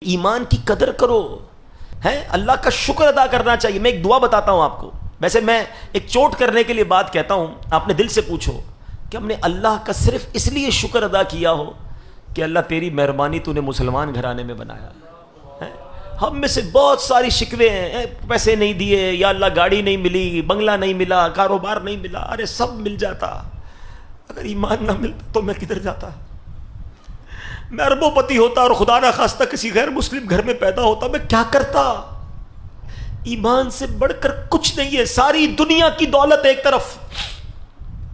ایمان کی قدر کرو، ہے اللہ کا شکر ادا کرنا چاہیے۔ میں ایک دعا بتاتا ہوں آپ کو، ویسے میں ایک چوٹ کرنے کے لیے بات کہتا ہوں، آپ نے دل سے پوچھو کہ ہم نے اللہ کا صرف اس لیے شکر ادا کیا ہو کہ اللہ تیری مہربانی تو نے مسلمان گھرانے میں بنایا ہے۔ ہم میں سے بہت ساری شکوے ہیں، پیسے نہیں دیے، یا اللہ گاڑی نہیں ملی، بنگلہ نہیں ملا، کاروبار نہیں ملا، ارے سب مل جاتا، اگر ایمان نہ ملتا تو میں کدھر جاتا؟ میں اربوں پتی ہوتا اور خدا نہ خواستہ کسی غیر مسلم گھر میں پیدا ہوتا، میں کیا کرتا؟ ایمان سے بڑھ کر کچھ نہیں ہے، ساری دنیا کی دولت ایک طرف،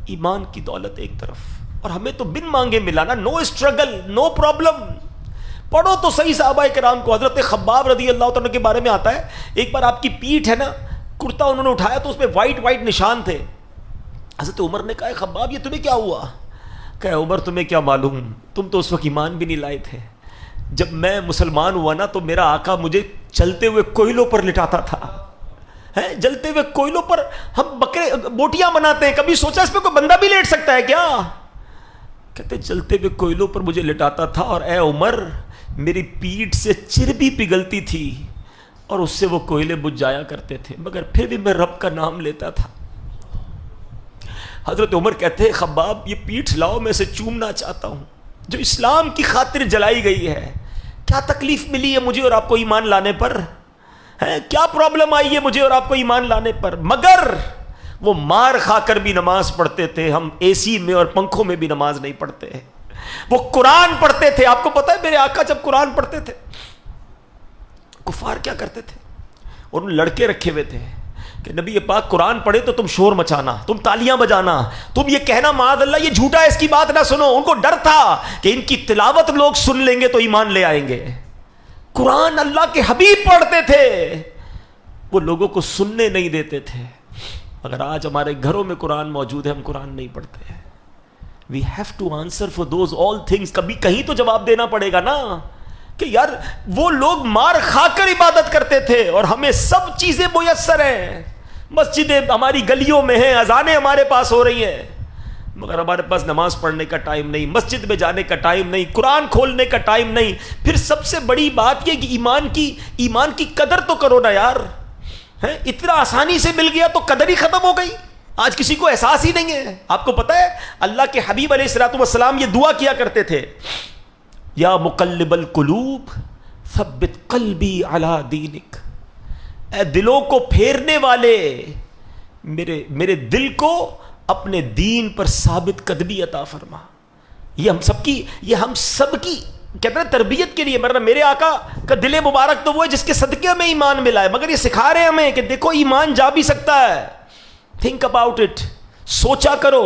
ایمان کی دولت ایک طرف، اور ہمیں تو بن مانگے ملا نا، نو اسٹرگل، نو پرابلم۔ پڑھو تو صحیح صحابہ کرام کو، حضرت خباب رضی اللہ تعالیٰ کے بارے میں آتا ہے، ایک بار آپ کی پیٹھ ہے نا، کرتا انہوں نے اٹھایا تو اس پہ وائٹ وائٹ نشان تھے۔ حضرت عمر نے کہا خباب یہ تمہیں کیا ہوا؟ کہ عمر تمہیں کیا معلوم، تم تو اس وقت ایمان بھی نہیں لائے تھے۔ جب میں مسلمان ہوا نا تو میرا آقا مجھے چلتے ہوئے کوئلوں پر لٹاتا تھا، جلتے ہوئے کوئلوں پر ہم بکرے بوٹیاں بناتے ہیں، کبھی سوچا اس پہ کوئی بندہ بھی لیٹ سکتا ہے کیا؟ کہتے چلتے ہوئے کوئلوں پر مجھے لٹاتا تھا، اور اے عمر میری پیٹھ سے چربی پگھلتی تھی اور اس سے وہ کوئلے بجھ جایا کرتے تھے، مگر پھر بھی میں رب کا نام لیتا تھا۔ حضرت عمر کہتے ہیں خباب یہ پیٹھ لاؤ، میں اسے چومنا چاہتا ہوں جو اسلام کی خاطر جلائی گئی ہے۔ کیا تکلیف ملی ہے مجھے اور آپ کو ایمان لانے پر؟ کیا پرابلم آئی ہے مجھے اور آپ کو ایمان لانے پر؟ مگر وہ مار کھا کر بھی نماز پڑھتے تھے، ہم اے سی میں اور پنکھوں میں بھی نماز نہیں پڑھتے۔ وہ قرآن پڑھتے تھے، آپ کو پتہ ہے میرے آقا جب قرآن پڑھتے تھے کفار کیا کرتے تھے؟ اور لڑکے رکھے ہوئے تھے کہ نبی پاک قرآن پڑھے تو تم شور مچانا، تم تالیاں بجانا، تم یہ کہنا معاذ اللہ یہ جھوٹا ہے، اس کی بات نہ سنو۔ ان کو ڈر تھا کہ ان کی تلاوت لوگ سن لیں گے تو ایمان لے آئیں گے۔ قرآن اللہ کے حبیب پڑھتے تھے، وہ لوگوں کو سننے نہیں دیتے تھے۔ اگر آج ہمارے گھروں میں قرآن موجود ہے، ہم قرآن نہیں پڑھتے ہیں۔ We have to answer for those all things۔ کبھی کہیں تو جواب دینا پڑے گا نا کہ یار وہ لوگ مار کھا کر عبادت کرتے تھے اور ہمیں سب چیزیں میسر ہیں، مسجدیں ہماری گلیوں میں ہیں، اذانیں ہمارے پاس ہو رہی ہیں، مگر ہمارے پاس نماز پڑھنے کا ٹائم نہیں، مسجد میں جانے کا ٹائم نہیں، قرآن کھولنے کا ٹائم نہیں۔ پھر سب سے بڑی بات یہ کہ ایمان کی قدر تو کرو نا یار، اتنا آسانی سے مل گیا تو قدر ہی ختم ہو گئی۔ آج کسی کو احساس ہی نہیں ہے۔ آپ کو پتہ ہے اللہ کے حبیب علیہ الصلوۃ والسلام یہ دعا کیا کرتے تھے، یا مقلب القلوب ثبت قلبی علی دینک، اے دلوں کو پھیرنے والے میرے دل کو اپنے دین پر ثابت قدمی عطا فرما۔ یہ ہم سب کی کہتے ہیں تربیت کے لیے، میرے آقا کا دل مبارک تو وہ ہے جس کے صدقے میں ایمان ملا ہے، مگر یہ سکھا رہے ہیں ہمیں کہ دیکھو ایمان جا بھی سکتا ہے، تھنک اباؤٹ اٹ، سوچا کرو۔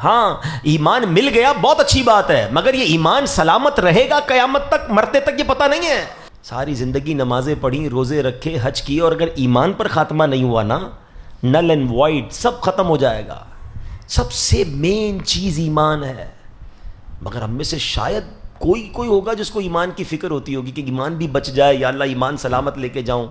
ہاں ایمان مل گیا بہت اچھی بات ہے، مگر یہ ایمان سلامت رہے گا قیامت تک، مرتے تک یہ پتہ نہیں ہے۔ ساری زندگی نمازیں پڑھی، روزے رکھے، حج کیے، اور اگر ایمان پر خاتمہ نہیں ہوا نا، نل اینڈ وائڈ سب ختم ہو جائے گا۔ سب سے مین چیز ایمان ہے، مگر ہم میں سے شاید کوئی ہوگا جس کو ایمان کی فکر ہوتی ہوگی کہ ایمان بھی بچ جائے، یا اللہ ایمان سلامت لے کے جاؤں۔